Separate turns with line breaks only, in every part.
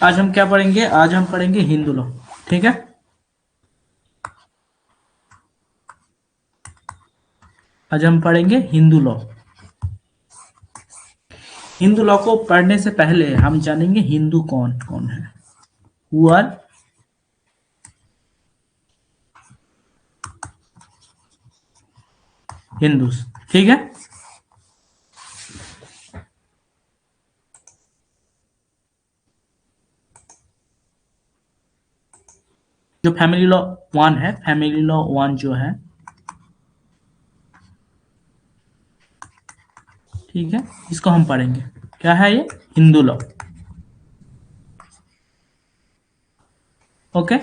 आज हम क्या पढ़ेंगे? आज हम पढ़ेंगे हिंदू लॉ। ठीक है, आज हम पढ़ेंगे हिंदू लॉ। हिंदू लॉ को पढ़ने से पहले हम जानेंगे हिंदू कौन कौन है। Who are Hindus. ठीक है, जो फैमिली लॉ वन है, फैमिली लॉ वन जो है, ठीक है, इसको हम पढ़ेंगे। क्या है ये? Hindu law. Okay,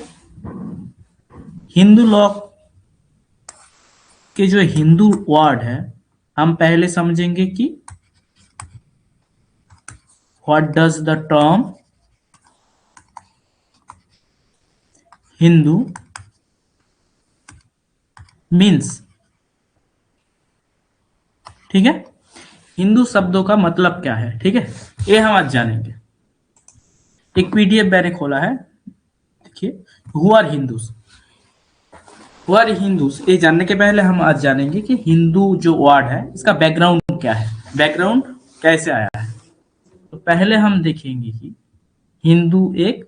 Hindu law के जो हिंदू वर्ड है, हम पहले समझेंगे कि what does the term Hindu means. ठीक है, हिंदू शब्दों का मतलब क्या है, ठीक है, ये हम आज जानेंगे। एक पीडीएफ मैंने खोला है, देखिए, who are Hindus. Who are Hindus ये जानने के पहले हम आज जानेंगे कि हिंदू जो वर्ड है इसका बैकग्राउंड क्या है, बैकग्राउंड कैसे आया है। तो पहले हम देखेंगे कि हिंदू एक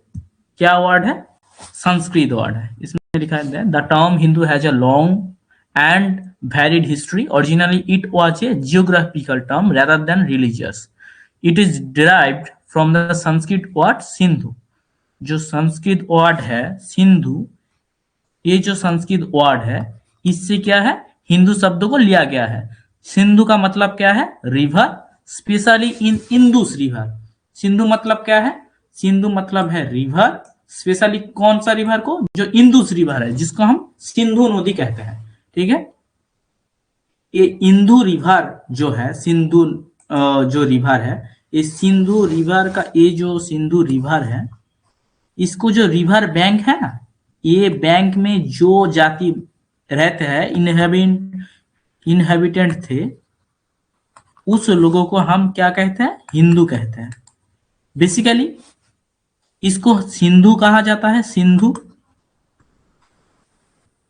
क्या वर्ड है? संस्कृत वर्ड है। इसमें लिखा है the term Hindu has a long and varied history. Originally, it was a geographical term rather than religious. It is derived from the Sanskrit word Sindhu. जो संस्कृत वर्ड है सिंधु, ये जो संस्कृत वर्ड है इससे क्या है? हिंदू शब्दों को लिया गया है। सिंधु का मतलब क्या है? River, specially in Indus river. Sindhu मतलब क्या है? सिंधु मतलब है रिवर, स्पेशली कौन सा रिवर को? जो इंदुस रिवर है, जिसको हम सिंधु नदी कहते हैं। ठीक है, ये इंदु रिवर जो है, सिंधु जो रिवर है, ये सिंधु रिवर का, ये जो सिंधु रिवर है, इसको जो रिवर बैंक है ना, ये बैंक में जो जाति रहते हैं, इनहेबिटेंट थे, उस लोगों को हम क्या कहते हैं? हिंदू कहते हैं। बेसिकली इसको सिंधु कहा जाता है, सिंधु,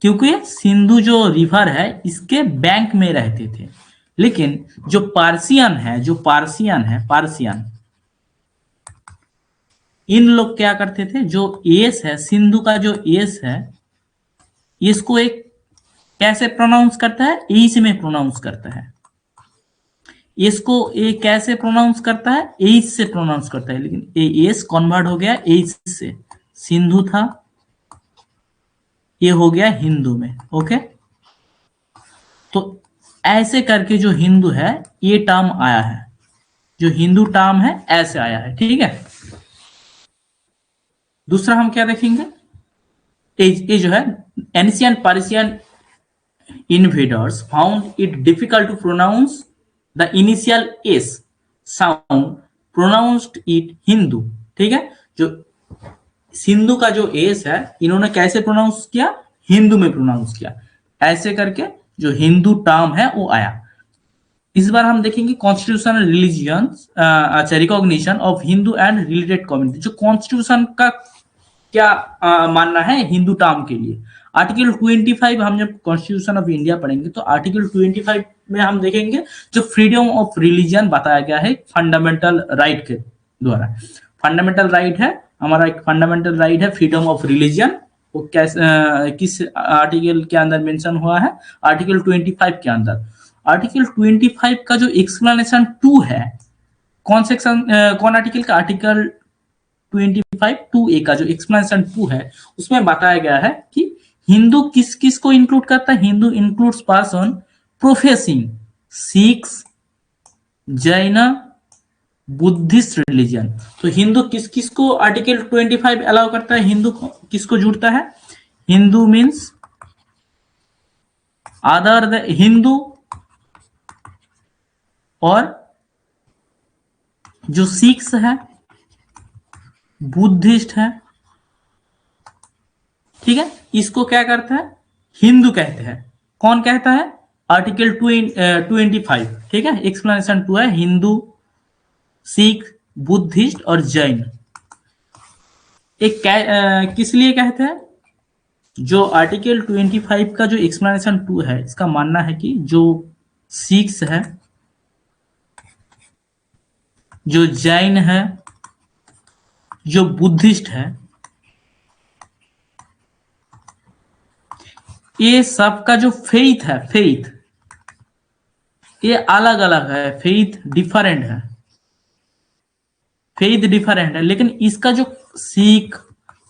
क्योंकि सिंधु जो रिवर है इसके बैंक में रहते थे। लेकिन जो पार्सियन है, जो पार्सियन है, पार्सियन, इन लोग क्या करते थे? जो एस है, सिंधु का जो एस है, इसको एक कैसे प्रोनाउंस करता है? एस में प्रोनाउंस करता है। इसको ए कैसे प्रोनाउंस करता है? एस से प्रोनाउंस करता है, लेकिन एस कन्वर्ट हो गया एस से। सिंधु था, ये हो गया हिंदू में। ओके, तो ऐसे करके जो हिंदू है ये टर्म आया है, जो हिंदू टर्म है ऐसे आया है। ठीक है, दूसरा हम क्या देखेंगे? ये जो है, ancient Persian invaders found it difficult to pronounce the initial s sound, pronounced it Hindu। ठीक है, जो सिंधु का जो एस है, इन्होंने कैसे प्रोनाउंस किया? हिंदू में प्रोनाउंस किया। ऐसे करके जो हिंदू टर्म है वो आया। इस बार हम देखेंगे कॉन्स्टिट्यूशनल रिलीजियन, अच्छा, recognition of Hindu and related community. जो कॉन्स्टिट्यूशन का क्या मानना है हिंदू टर्म के लिए। आर्टिकल 25, हम जब कॉन्स्टिट्यूशन ऑफ इंडिया पढ़ेंगे तो आर्टिकल 25 में हम देखेंगे जो फ्रीडम ऑफ रिलीजन बताया गया है फंडामेंटल राइट के द्वारा। फंडामेंटल राइट है हमारा, एक फंडामेंटल राइट है फ्रीडम ऑफ रिलीजन। वो कैसे किस आर्टिकल के अंदर मेंशन हुआ है? आर्टिकल 25 के अंदर। आर्टिकल 25 का जो एक्सप्लेनेशन 2 है, कौन सेक्शन, कौन आर्टिकल का? आर्टिकल 25 2A का जो एक्सप्लेनेशन 2 है, उसमें बताया गया है कि हिंदू किस किस को इंक्लूड करता है? Hindu includes person professing six, Jain, Buddhist religion. तो हिंदू किस किस को आर्टिकल 25 अलाउ करता है? हिंदू किसको जुड़ता है? Hindu means other the Hindu, और जो सिक्स है, बुद्धिस्ट है, ठीक है, इसको क्या करता है? हिंदू कहते हैं। कौन कहता है? आर्टिकल 25। ठीक है, एक्सप्लेनेशन 2 है, हिंदू, सिख, बुद्धिस्ट और जैन। किस लिए कहते हैं? जो आर्टिकल 25 का जो एक्सप्लेनेशन 2 है, इसका मानना है कि जो सिख्स है, जो जैन है, जो बुद्धिस्ट है, ये सबका जो फेथ है, फेथ ये अलग अलग है, फेथ डिफरेंट है, फेथ डिफरेंट है, लेकिन इसका जो सिख,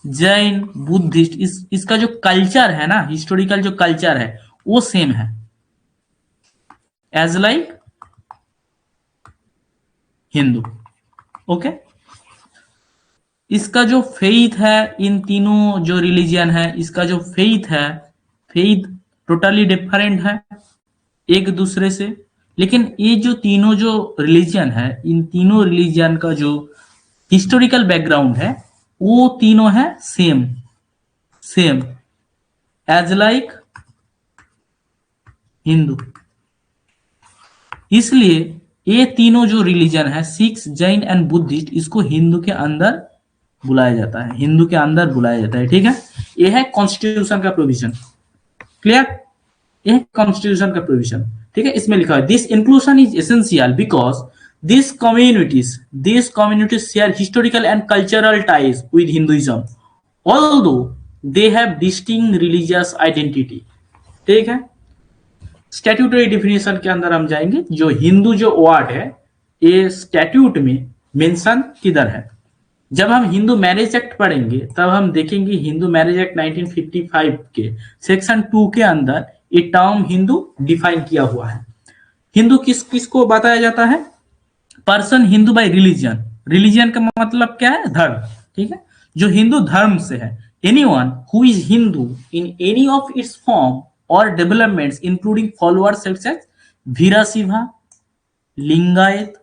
जैन, बुद्धिस्ट, इसका जो कल्चर है ना, हिस्टोरिकल जो कल्चर है वो सेम है, एज लाइक हिंदू। ओके, इसका जो फेथ है, इन तीनों जो रिलीजियन है, इसका जो फेथ है, फेथ टोटली डिफरेंट है एक दूसरे से, लेकिन ये जो तीनों जो रिलीजियन है, इन तीनों रिलीजियन का जो हिस्टोरिकल बैकग्राउंड है वो तीनों है same, same as like Hindu. इसलिए ये तीनों जो रिलीजन है, सिक्स, जैन एंड बुद्धिस्ट, इसको हिंदू के अंदर बुलाया जाता है, हिंदू के अंदर बुलाया जाता है। ठीक है, ये है कॉन्स्टिट्यूशन का प्रोविजन। क्लियर? ये कॉन्स्टिट्यूशन का प्रोविजन। ठीक है, इसमें लिखा है this inclusion is essential because these communities share historical and cultural ties with Hinduism, although they have distinct religious identity. ठीक है, स्टैट्यूटरी डिफिनेशन के अंदर हम जाएंगे। जो हिंदू जो वर्ड है ये स्टैट्यूट में मेंशन किधर है? जब हम हिंदू मैरिज एक्ट पढ़ेंगे तब हम देखेंगे हिंदू मैरिज एक्ट 1955 के सेक्शन 2 के अंदर ये टर्म हिंदू डिफाइन किया हुआ है। हिंदू किसको बताया जाता है? Person Hindu by religion. Religion का मतलब क्या है? धर्म। ठीक है, जो हिंदू धर्म से है। Anyone who is Hindu in any of its form और developments including followers such as Veerashaiva, Lingayat,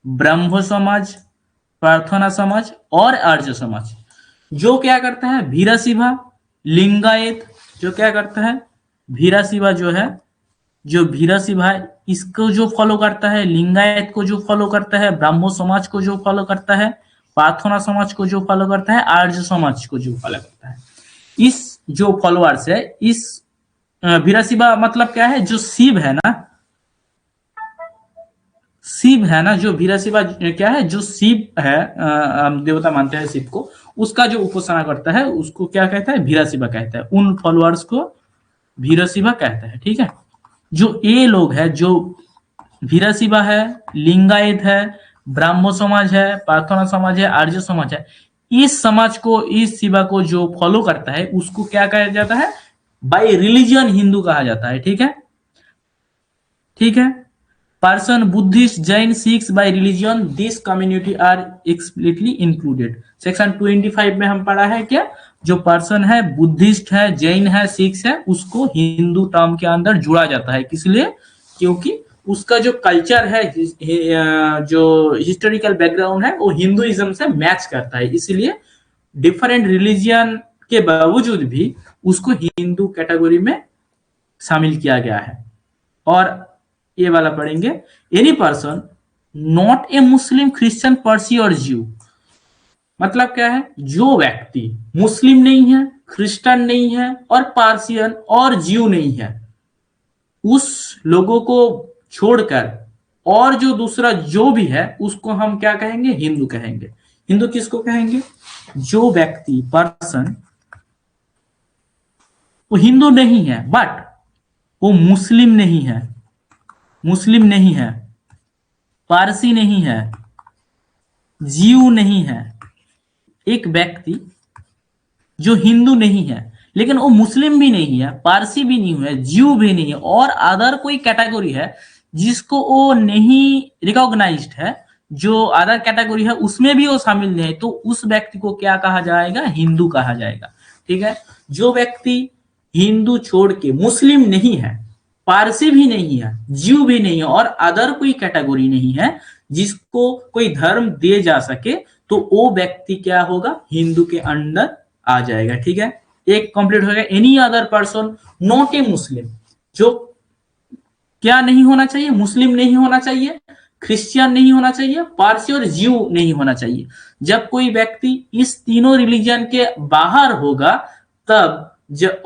Brahmo Samaj, प्रार्थना समाज और आर्य समाज। जो क्या करता है? वीरशैव, लिंगायत जो क्या करता है? वीरशैव जो है, जो वीरशैव है इसको जो फॉलो करता है, लिंगायत को जो फॉलो करता है, ब्राह्मो समाज को जो फॉलो करता है, प्रार्थना समाज को जो फॉलो करता है, आर्य समाज को जो फॉलो करता है। इस जो फॉलोअर्स है, इस वीरशैव मतलब क्या है? जो शिव है ना, शिव है ना, जो वीरशैव क्या है? जो शिव है, हम देवता मानते हैं शिव को, उसका जो उपासना करता है उसको क्या कहता है? वीरशैव कहता है। उन फॉलोअर्स को वीरशैव कहता है। ठीक है, जो ये लोग है, जो वीरशैव है, लिंगायत है, ब्राह्मो समाज है, प्रार्थना समाज है, आर्य समाज है, इस समाज को, इस शिवा को जो फॉलो करता है उसको क्या कहा जाता है? बाय रिलीजन हिंदू कहा जाता है। ठीक है, ठीक है। Person Buddhist, Jain, Sikhs by religion, this community are explicitly included. Section 25 में हम पढ़ा है क्या? जो पर्सन है, बुद्धिस्ट है, जैन है, सिख्स है, उसको हिंदू टर्म के अंदर जुड़ा जाता है। किस लिए? क्योंकि उसका जो कल्चर है, जो हिस्टोरिकल बैकग्राउंड है वो हिंदुइज्म से मैच करता है, इसलिए डिफरेंट रिलीजियन के बावजूद भी उसको हिंदू कैटेगरी में शामिल किया गया है। और ये वाला पढ़ेंगे, any person not a Muslim, Christian, Parsi और ज्यू। मतलब क्या है? जो व्यक्ति मुस्लिम नहीं है, क्रिश्चियन नहीं है और पार्सियन और ज्यू नहीं है, उस लोगों को छोड़कर और जो दूसरा जो भी है उसको हम क्या कहेंगे? हिंदू कहेंगे। हिंदू किसको कहेंगे? जो व्यक्ति, पर्सन, वो हिंदू नहीं है बट वो मुस्लिम नहीं है, मुस्लिम नहीं है, पारसी नहीं है, ज्यू नहीं है। एक व्यक्ति जो हिंदू नहीं है लेकिन वो मुस्लिम भी नहीं है, पारसी भी नहीं है, ज्यू भी नहीं है और अदर कोई कैटेगरी है जिसको वो नहीं रिकॉग्नाइज्ड है, जो अदर कैटेगरी है उसमें भी वो शामिल नहीं है, तो उस व्यक्ति को क्या कहा जाएगा? हिंदू कहा जाएगा। ठीक है, जो व्यक्ति हिंदू छोड़ के मुस्लिम नहीं है, पारसी भी नहीं है, ज्यू भी नहीं है और अदर कोई कैटेगरी नहीं है जिसको कोई धर्म दे जा सके, तो वो व्यक्ति क्या होगा? हिंदू के अंदर आ जाएगा। ठीक है, एक कंप्लीट हो गया। Any other person not a Muslim, जो क्या नहीं होना चाहिए? मुस्लिम नहीं होना चाहिए, क्रिश्चियन नहीं होना चाहिए, पारसी और ज्यू नहीं होना चाहिए। जब कोई व्यक्ति इस तीनों रिलीजन के बाहर होगा तब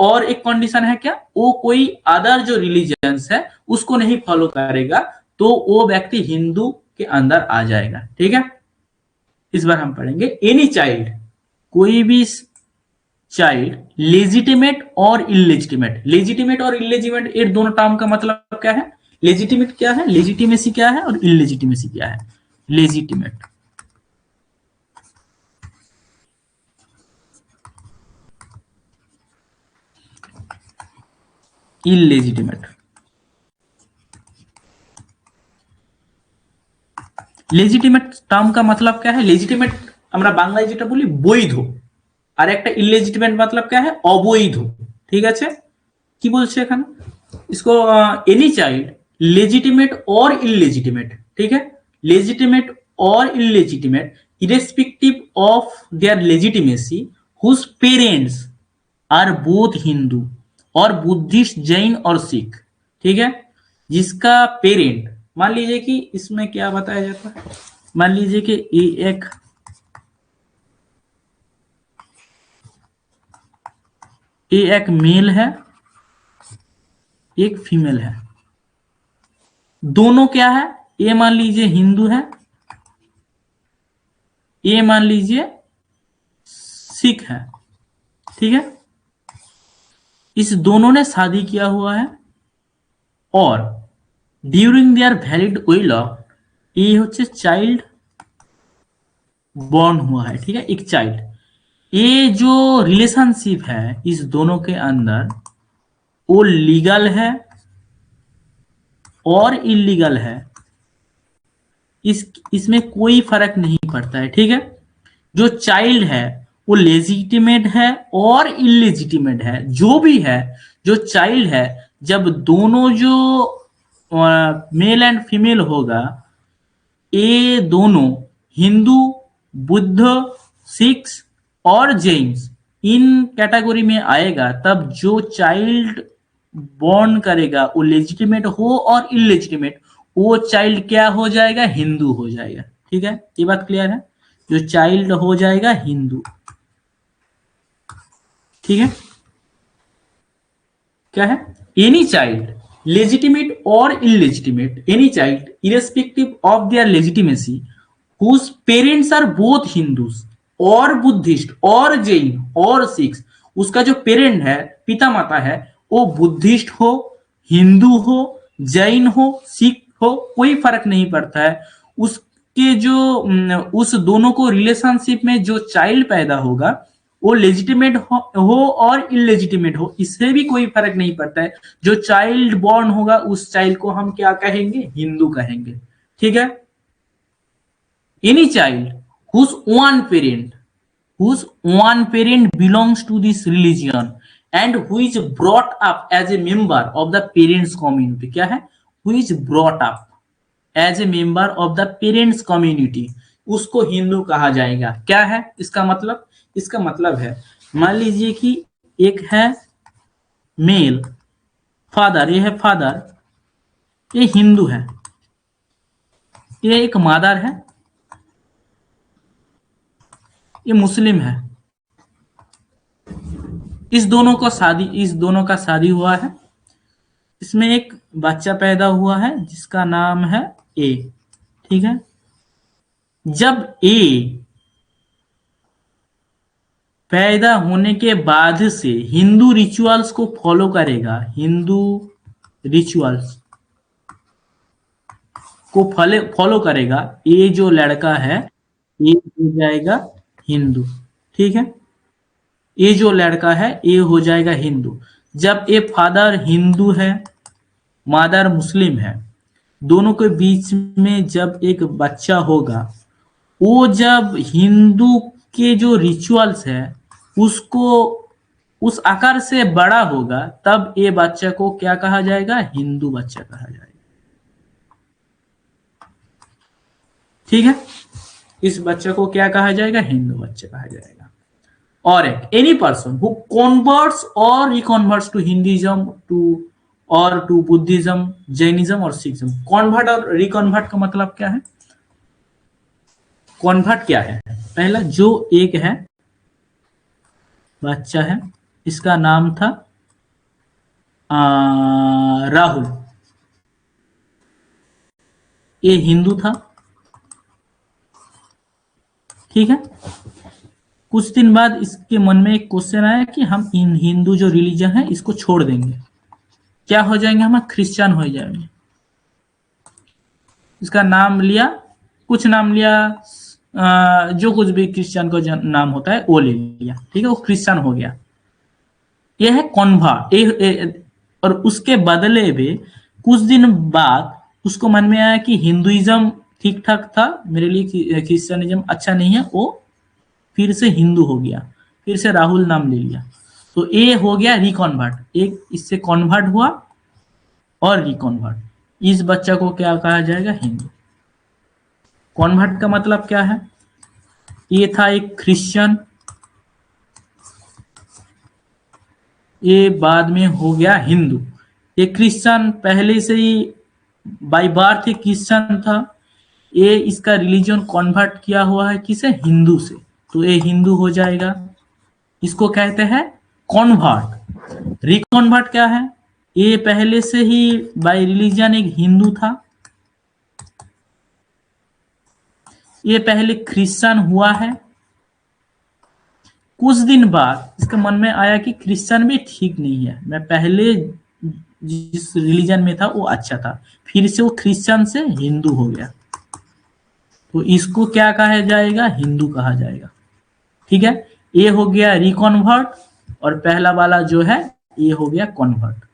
और एक कंडीशन है क्या, वो कोई अदर जो रिलीजन्स है उसको नहीं फॉलो करेगा, तो वो व्यक्ति हिंदू के अंदर आ जाएगा। ठीक है, इस बार हम पढ़ेंगे एनी चाइल्ड, कोई भी चाइल्ड लेजिटिमेट और इलेजिटिमेट। लेजिटिमेट और इलेजिटिमेट ये दोनों टर्म का मतलब क्या है? लेजिटिमेट क्या है, लेजिटिमेसी क्या है और इलेजिटिमेसी क्या है? Legitimate illegitimate. লেজিটিমেট টার্ম का मतलब क्या है? লেজিটিমেট আমরা বাংলায় যেটা বলি বৈধ, আর একটা ইলেজিটিমেট मतलब क्या है? অবৈধ। ঠিক আছে, কি বলছে এখানে? इसको एनी चाइल्ड लेजिटिमेट और इलेजिटिमेट, ठीक है, लेजिटिमेट और illegitimate irrespective of their legitimacy whose parents are both Hindu और बुद्धिस्ट, जैन और सिख। ठीक है, जिसका पेरेंट, मान लीजिए कि इसमें क्या बताया जाता है, मान लीजिए कि एक मेल है, एक फीमेल है, दोनों क्या है, ए मान लीजिए हिंदू है, ए मान लीजिए सिख है। ठीक है, इस दोनों ने शादी किया हुआ है और ड्यूरिंग देयर वैलिड वेलॉक ये होच्छे चाइल्ड बॉर्न हुआ है। ठीक है, एक चाइल्ड, ये जो रिलेशनशिप है इस दोनों के अंदर वो लीगल है और इलीगल है, इसमें कोई फर्क नहीं पड़ता है। ठीक है, जो चाइल्ड है वो लेजिटिमेट है और इलेजिटिमेट है, जो भी है, जो चाइल्ड है, जब दोनों जो मेल एंड फीमेल होगा, ये दोनों हिंदू, बुद्ध, सिख और जैन इन कैटेगरी में आएगा, तब जो चाइल्ड बॉर्न करेगा वो लेजिटिमेट हो और इलेजिटिमेट, वो चाइल्ड क्या हो जाएगा? हिंदू हो जाएगा। ठीक है, ये बात क्लियर है, जो चाइल्ड हो जाएगा हिंदू। ठीक है, क्या है? एनी चाइल्ड लेजिटिमेट और illegitimate, any child irrespective of their legitimacy whose parents are both Hindus और बुद्धिस्ट और जैन और सिख, उसका जो पेरेंट है, पिता माता है, वो बुद्धिस्ट हो, हिंदू हो, जैन हो, सिख हो, कोई फर्क नहीं पड़ता है। उसके जो उस दोनों को रिलेशनशिप में जो चाइल्ड पैदा होगा वो लेजिटिमेट हो और इलेजिटिमेट हो, इससे भी कोई फर्क नहीं पड़ता है। जो चाइल्ड बॉर्न होगा उस चाइल्ड को हम क्या कहेंगे? हिंदू कहेंगे। ठीक है, any child whose one parent belongs to this religion and who is brought up as a member of the parents community, क्या है? who is brought up as a member of the parents community, उसको हिंदू कहा जाएगा। क्या है इसका मतलब? इसका मतलब है, मान लीजिए कि एक है मेल फादर, ये है फादर, ये हिंदू है, ये एक मदर है, ये मुस्लिम है, इस दोनों का शादी हुआ है, इसमें एक बच्चा पैदा हुआ है जिसका नाम है ए। ठीक है, जब ए पैदा होने के बाद से हिंदू रिचुअल्स को फॉलो करेगा, हिंदू रिचुअल्स को फॉलो करेगा, ये जो लड़का है ये हो जाएगा हिंदू। ठीक है, ये जो लड़का है ये हो जाएगा हिंदू। जब ये फादर हिंदू है, मदर मुस्लिम है, दोनों के बीच में जब एक बच्चा होगा, वो जब हिंदू के जो रिचुअल्स है उसको उस आकार से बड़ा होगा, तब ये बच्चा को क्या कहा जाएगा? हिंदू बच्चा कहा जाएगा। ठीक है, इस बच्चे को क्या कहा जाएगा? हिंदू बच्चा कहा जाएगा। और एक एनी पर्सन हु कन्वर्ट्स और रिकन्वर्ट्स टू हिंदुइज्म टू और टू बुद्धिज्म, जैनिज्म और सिखिज्म। कॉन्वर्ट और रिकॉन्वर्ट का मतलब क्या है? कॉन्वर्ट क्या है? पहला जो एक है बच्चा है, इसका नाम था राहुल, ये हिंदू था, ठीक है। कुछ दिन बाद इसके मन में एक क्वेश्चन आया कि हम इन हिंदू जो रिलीजन है इसको छोड़ देंगे, क्या हो जाएंगे, हम क्रिश्चियन हो जाएंगे। इसका नाम लिया, कुछ नाम लिया, जो कुछ भी क्रिश्चियन का नाम होता है वो ले लिया, ठीक है, वो क्रिश्चियन हो गया। ये है कॉन्वर्ट। और उसके बदले में कुछ दिन बाद उसको मन में आया कि हिंदुइज्म ठीक ठाक था, मेरे लिए क्रिश्चियनिज्म अच्छा नहीं है, वो फिर से हिंदू हो गया, फिर से राहुल नाम ले लिया। तो ये हो गया रिकॉन्वर्ट, एक इससे कॉन्वर्ट हुआ और रिकॉन्वर्ट। इस बच्चा को क्या कहा जाएगा? हिंदू। कॉन्वर्ट का मतलब क्या है? ये था एक क्रिश्चियन, ये बाद में हो गया हिंदू। ये क्रिश्चियन पहले से ही बाय बर्थ क्रिश्चियन था, ये इसका रिलीजन कन्वर्ट किया हुआ है किसे? हिंदू से, तो ये हिंदू हो जाएगा। इसको कहते हैं कन्वर्ट। रिकन्वर्ट क्या है? ये पहले से ही बाय रिलीजन एक हिंदू था, ये पहले क्रिश्चियन हुआ है, कुछ दिन बाद इसके मन में आया कि क्रिश्चियन भी ठीक नहीं है, मैं पहले जिस रिलीजन में था वो अच्छा था, फिर से वो क्रिश्चियन से हिंदू हो गया, तो इसको क्या कहा जाएगा? हिंदू कहा जाएगा, ठीक है। ये हो गया रिकॉन्वर्ट और पहला वाला जो है ये हो गया कन्वर्ट,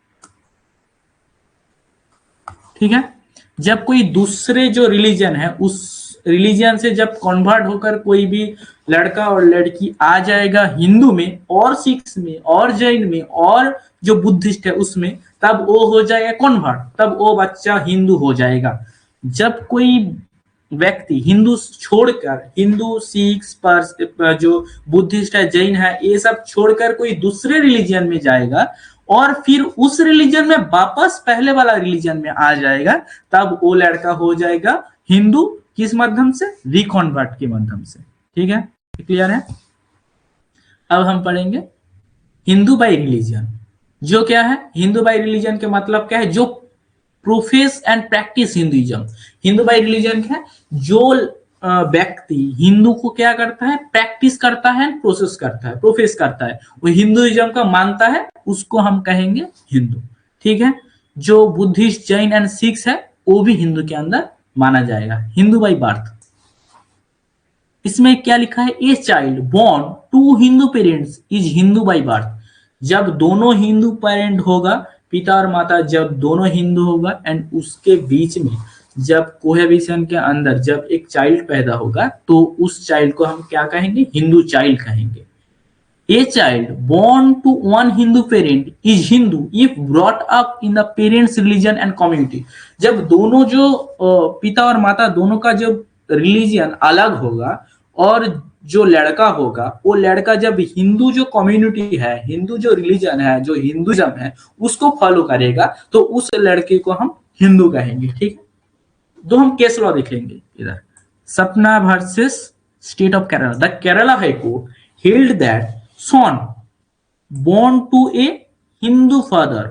ठीक है। जब कोई दूसरे जो रिलीजन है उस रिलीजन से जब कन्वर्ट होकर कोई भी लड़का और लड़की आ जाएगा हिंदू में और सिख में और जैन में और जो बुद्धिस्ट है उसमें, तब वो हो जाएगा कन्वर्ट, तब वो बच्चा हिंदू हो जाएगा। जब कोई व्यक्ति हिंदू छोड़कर, हिंदू सिख जो बुद्धिस्ट है जैन है ये सब छोड़कर कोई दूसरे रिलीजन में जाएगा और फिर उस रिलीजन में वापस पहले वाला रिलीजन में आ जाएगा, तब वो लड़का हो जाएगा हिंदू। किस माध्यम से? रिकॉन्वर्ट के माध्यम से, ठीक है, क्लियर है। अब हम पढ़ेंगे हिंदू बाय रिलीजन। जो क्या है हिंदू बाय रिलीजन के मतलब क्या है? जो profess and practise Hinduism. Hindu by religion क्या है? जो व्यक्ति हिंदू को क्या करता है? प्रैक्टिस करता है, प्रोसेस करता है, प्रोफेस करता है, वो हिंदुइज्म का मानता है, उसको हम कहेंगे हिंदू, ठीक है। जो बुद्धिस्ट जैन एंड सिख है वो भी हिंदू के अंदर माना जाएगा, हिंदू बाय बर्थ। इसमें क्या लिखा है? A child born to Hindu parents is Hindu by birth. जब दोनों हिंदू पेरेंट होगा, पिता और माता जब दोनों हिंदू होगा एंड उसके बीच में जब कोहेबिशन के अंदर जब एक चाइल्ड पैदा होगा तो उस चाइल्ड को हम क्या कहेंगे? हिंदू चाइल्ड कहेंगे। A child born to one Hindu parent is Hindu if brought up in the parents' religion and community। जब दोनों जो पिता और माता दोनों का जब रिलीजन अलग होगा और जो लड़का होगा वो लड़का जब हिंदू जो कम्युनिटी है, हिंदू जो रिलीजन है, जो हिंदुइज्म है उसको फॉलो करेगा, तो उस लड़के को हम हिंदू कहेंगे, ठीक है। दो हम केस लॉ देखेंगे इधर। सपना versus state of Kerala. The Kerala high court held that son born to a Hindu father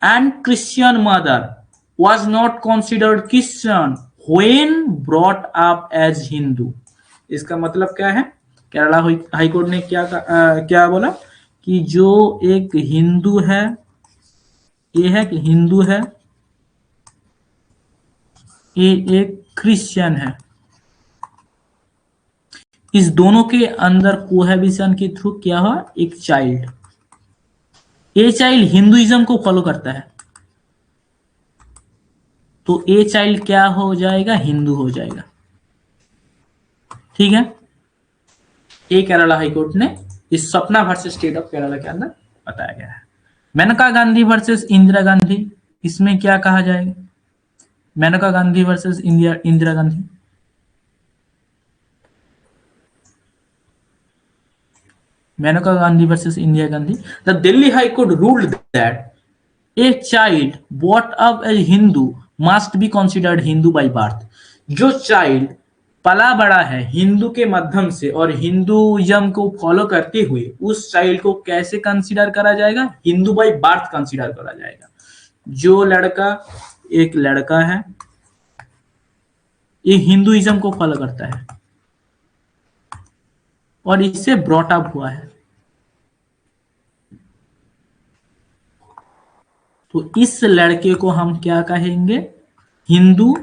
and Christian mother was not considered Christian when brought up as Hindu। इसका मतलब क्या है? केरला हाई कोर्ट ने क्या बोला कि जो एक हिंदू है, ये है कि हिंदू है, ये एक क्रिश्चियन है, इस दोनों के अंदर कोहेबिशन के थ्रू क्या हुआ? एक चाइल्ड, ये चाइल्ड हिंदुइज्म को फॉलो करता है, तो ये चाइल्ड क्या हो जाएगा? हिंदू हो जाएगा, ठीक है। ये केरला हाईकोर्ट ने इस सपना वर्सेस स्टेट ऑफ केरला के अंदर बताया गया है। मेनका गांधी वर्सेस इंदिरा गांधी, इसमें क्या कहा जाएगा? Maneka Gandhi versus Indira Gandhi, Maneka Gandhi versus Indira Gandhi. The Delhi High Court ruled that a child brought up as Hindu must be considered Hindu by birth. जो चाइल्ड पला बड़ा है हिंदू के माध्यम से और हिंदुइज्म को फॉलो करते हुए, उस चाइल्ड को कैसे कंसीडर करा जाएगा? हिंदू बाय बर्थ कंसीडर करा जाएगा। जो लड़का, एक लड़का है, ये हिंदुइज्म को फॉलो करता है और इससे ब्रॉट अप हुआ है, तो इस लड़के को हम क्या कहेंगे? Hindu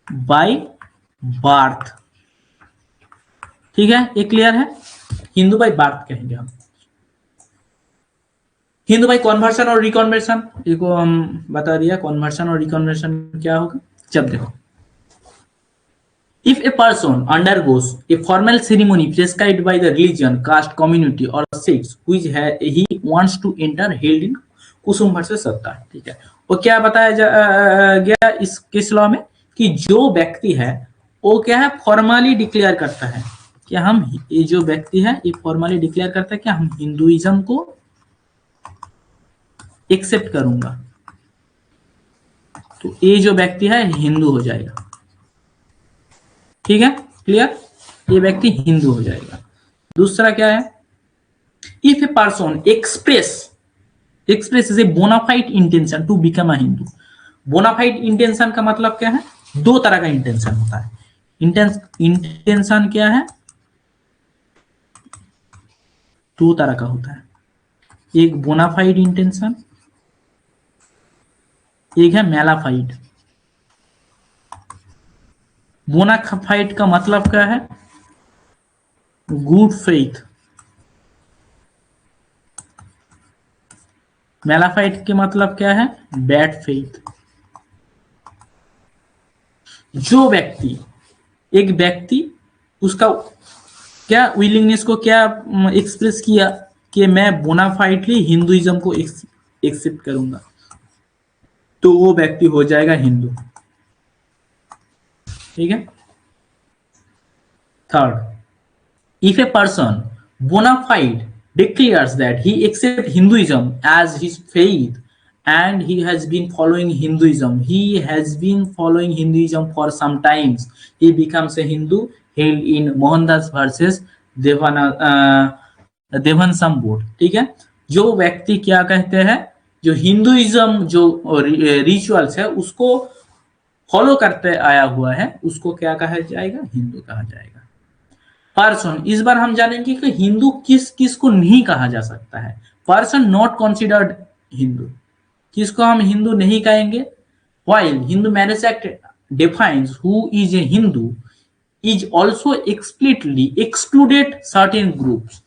by birth. ठीक है, ये क्लियर है? हिंदू बाय बर्थ कहेंगे हम। हिंदू बाय कन्वर्शन और रिकन्वर्शन, इसको हम बता दिया कन्वर्शन और रिकन्वर्शन क्या होगा। जब देखो, if a person undergoes a formal ceremony prescribed by the religion, caste, community or sects which he wants to enter, held in Kusum versus सत्ता। ठीक है, वो क्या बताया गया इस केस लॉ में कि जो व्यक्ति है वो क्या है, फॉर्मली डिक्लेयर करता है कि हम, ये जो व्यक्ति है ये फॉर्मली डिक्लेयर करता है कि हम हिंदुइज्म को एक्सेप्ट करूंगा, तो ये जो व्यक्ति है हिंदू हो जाएगा। ठीक है, क्लियर? ये व्यक्ति हिंदू हो जाएगा। दूसरा क्या है? If a person express a bona fide intention to become a Hindu. Bona fide intention का मतलब क्या है? दो तरह का इंटेंशन होता है। इंटेंशन क्या है? दो तरह का होता है, एक बोनाफाइड इंटेंशन, एक है मेलाफाइड। बोनाफाइड का मतलब क्या है? Good faith. मेलाफाइड के मतलब क्या है? Bad faith. जो व्यक्ति, एक व्यक्ति उसका क्या विलिंगनेस को क्या एक्सप्रेस किया कि मैं बोनाफाइडली हिंदुइज्म को एक्सेप्ट करूंगा, तो वो व्यक्ति हो जाएगा हिंदू। ठीक है। Third, if a person bona fide declares that he accepts Hinduism as his faith and he has been following Hinduism for some times, he becomes a Hindu, held in Mohandas versus Devaswom board. ठीक है, जो व्यक्ति क्या कहते हैं, जो Hinduism जो rituals है उसको फॉलो करते आया हुआ है, उसको क्या कहा जाएगा? हिंदू कहा जाएगा। पर्सन, इस बार हम जानेंगे कि हिंदू किस किस को नहीं कहा जा सकता है। पर्सन नॉट कंसिडर्ड हिंदू, किसको हम हिंदू नहीं कहेंगे? While Hindu marriage act defines who is a Hindu, is also explicitly excluded certain groups.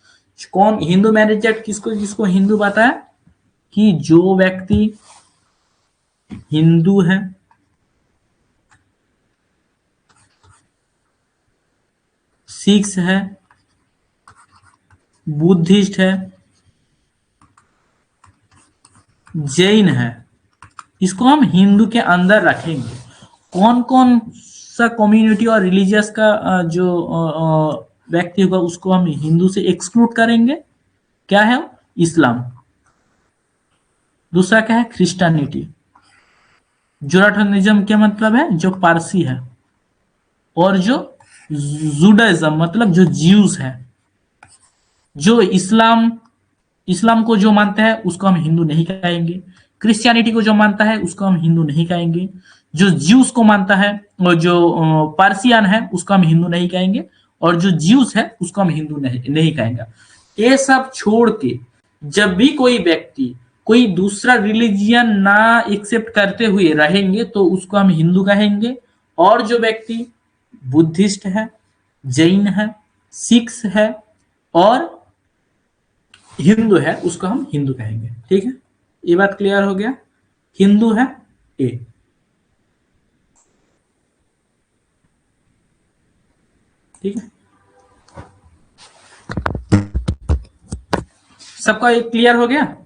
कौन हिंदू मैरिज एक्ट किसको किसको हिंदू बताया? कि जो व्यक्ति हिंदू है, सिख है, बुद्धिस्ट है, जैन है, इसको हम हिंदू के अंदर रखेंगे। कौन कौन सा कम्युनिटी और रिलीजियस का जो व्यक्ति होगा उसको हम हिंदू से एक्सक्लूड करेंगे? क्या है? इस्लाम। दूसरा क्या है? क्रिश्चियनिटी। जोराथ्रनिज्म क्या मतलब है? जो पारसी है। और जो जुडाइज्म मतलब जो ज्यूस है। जो इस्लाम को जो मानता है उसको हम हिंदू नहीं कहेंगे। क्रिश्चियनिटी को जो मानता है उसको हम हिंदू नहीं कहेंगे। जो ज्यूस को मानता है और जो पार्सियन है उसको हम हिंदू नहीं कहेंगे, और जो ज्यूस है उसको हम हिंदू नहीं कहेंगे। ये सब छोड़ के जब भी कोई व्यक्ति कोई दूसरा रिलीजियन ना एक्सेप्ट करते हुए रहेंगे तो उसको हम हिंदू कहेंगे। और जो व्यक्ति बुद्धिस्ट है, जैन है, सिख है और हिंदू है उसको हम हिंदू कहेंगे। ठीक है, ये बात क्लियर हो गया? हिंदू है ए। ठीक है, सबका ये क्लियर हो गया?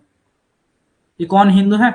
ये कौन हिंदू है?